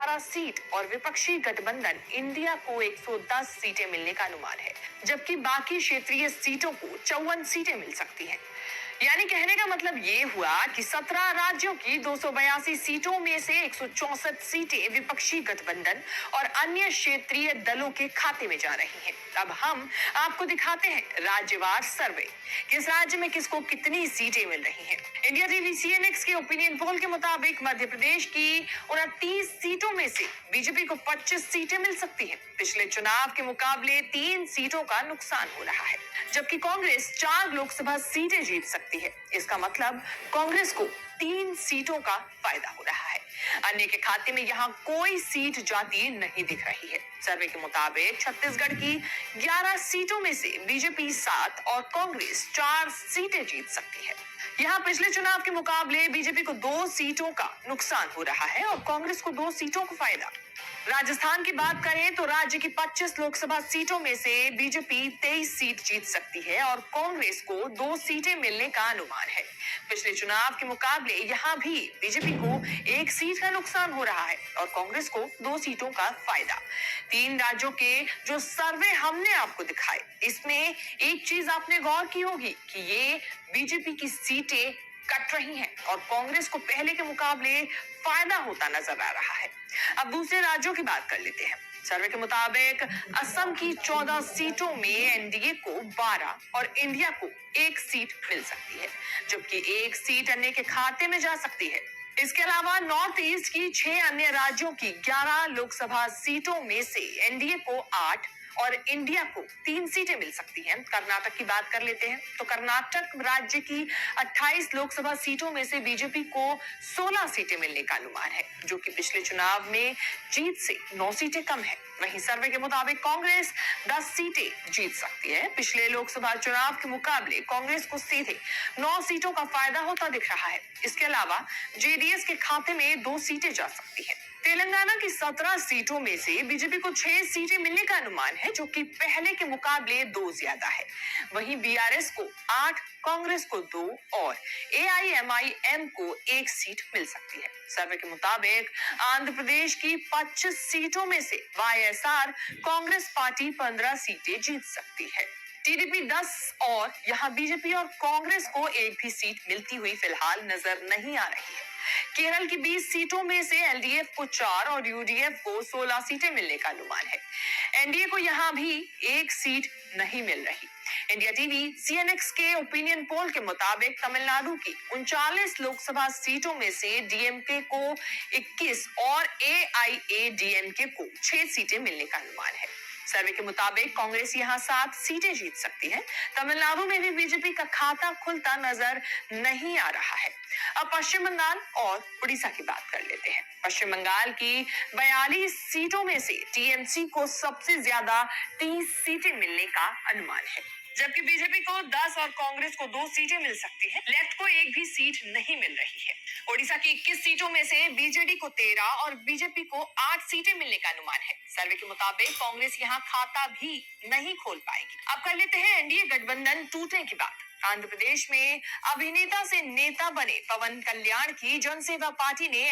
Seat और विपक्षी गठबंधन इंडिया को 110 सीटें मिलने का अनुमान है, जबकि बाकी क्षेत्रीय सीटों को 54 सीटें मिल सकती हैं। यानी कहने का मतलब ये हुआ कि 17 राज्यों की 282 सीटों में से 164 सीटें विपक्षी गठबंधन और अन्य क्षेत्रीय दलों के खाते में जा रही हैं। अब हम आपको दिखाते हैं राज्यवार सर्वे, किस राज्य में किसको कितनी सीटें मिल रही हैं। इंडिया टीवी सीएनएक्स के ओपिनियन पोल के मुताबिक मध्य प्रदेश की 29 सीटों में से बीजेपी को 25 सीटें मिल सकती हैं। पिछले चुनाव के मुकाबले 3 सीटों का नुकसान हो रहा है, जबकि कांग्रेस 4 लोकसभा सीटें जीत सकती है। इसका मतलब कांग्रेस को 3 सीटों का फायदा हो रहा है। अन्य के खाते में यहाँ कोई सीट जाती नहीं दिख रही है। सर्वे के मुताबिक छत्तीसगढ़ की 11 सीटों में से बीजेपी 7 और कांग्रेस 4 सीटें जीत सकती है। यहाँ पिछले चुनाव के मुकाबले बीजेपी को 2 सीटों का नुकसान हो रहा है और कांग्रेस को 2 सीटों का फायदा। राजस्थान की बात करें तो राज्य की 25 लोकसभा सीटों में से बीजेपी 23 सीट जीत सकती है और कांग्रेस को 2 सीटें मिलने का अनुमान है। पिछले चुनाव के मुकाबले यहाँ भी बीजेपी को 1 सीट का नुकसान हो रहा है और कांग्रेस को 2 सीटों का फायदा। 3 राज्यों के जो सर्वे हमने आपको दिखाए, इसमें एक चीज आपने गौर की होगी कि ये बीजेपी की सीटें कट रही हैं और कांग्रेस को पहले के मुकाबले फायदा होता नजर आ रहा है। अब दूसरे राज्यों की बात कर लेते हैं। सर्वे के मुताबिक असम की 14 सीटों में एनडीए को 12 और इंडिया को 1 सीट मिल सकती है, जबकि 1 सीट अन्य के खाते में जा सकती है। इसके अलावा नॉर्थ ईस्ट की 6 अन्य राज्यों की 11 लोकसभा सीटों में से एनडीए को 8 और इंडिया को 3 सीटें मिल सकती हैं। कर्नाटक की बात कर लेते हैं तो कर्नाटक राज्य की 28 लोकसभा सीटों में से बीजेपी को 16 सीटें मिलने का अनुमान है, जो कि पिछले चुनाव में जीत से 9 सीटें कम है। वहीं सर्वे के मुताबिक कांग्रेस 10 सीटें जीत सकती है। पिछले लोकसभा चुनाव के मुकाबले कांग्रेस को सीधे 9 सीटों का फायदा होता दिख रहा है। इसके अलावा जेडीएस के खाते में 2 सीटें जा सकती हैं। तेलंगाना की 17 सीटों में से बीजेपी को 6 सीटें मिलने का अनुमान है, जो कि पहले के मुकाबले 2 ज्यादा है। वहीं बीआरएस को 8, कांग्रेस को 2 और एआईएमआईएम को 1 सीट मिल सकती है। सर्वे के मुताबिक आंध्र प्रदेश की 25 सीटों में से वाईएसआर कांग्रेस पार्टी 15 सीटें जीत सकती है। टीडीपी 10 और यहाँ बीजेपी और कांग्रेस को 1 भी सीट मिलती हुई फिलहाल नजर नहीं आ रही है। केरल की 20 सीटों में से एलडीएफ को 4 और यूडीएफ को 16 सीटें मिलने का अनुमान है। एनडीए को यहाँ भी 1 सीट नहीं मिल रही। इंडिया टीवी सीएनएक्स के ओपिनियन पोल के मुताबिक तमिलनाडु की 39 लोकसभा सीटों में से डीएमके को 21 और एआईएडीएमके को 6 सीटें मिलने का अनुमान है। सर्वे के मुताबिक कांग्रेस यहाँ 7 सीटें जीत सकती है। तमिलनाडु में भी बीजेपी का खाता खुलता नजर नहीं आ रहा है। अब पश्चिम बंगाल और उड़ीसा की बात कर लेते हैं। पश्चिम बंगाल की 42 सीटों में से टीएमसी को सबसे ज्यादा 30 सीटें मिलने का अनुमान है, जबकि बीजेपी को 10 और कांग्रेस को 2 सीटें मिल सकती है। लेफ्ट को 1 भी सीट नहीं मिल रही है। ओडिशा की 21 सीटों में से बीजेडी को 13 और बीजेपी को 8 सीटें मिलने का अनुमान है। सर्वे के मुताबिक कांग्रेस यहाँ खाता भी नहीं खोल पाएगी। अब कर लेते हैं एनडीए गठबंधन टूटने की बात। आंध्र प्रदेश में अभिनेता से नेता बने पवन कल्याण की जनसेवा पार्टी ने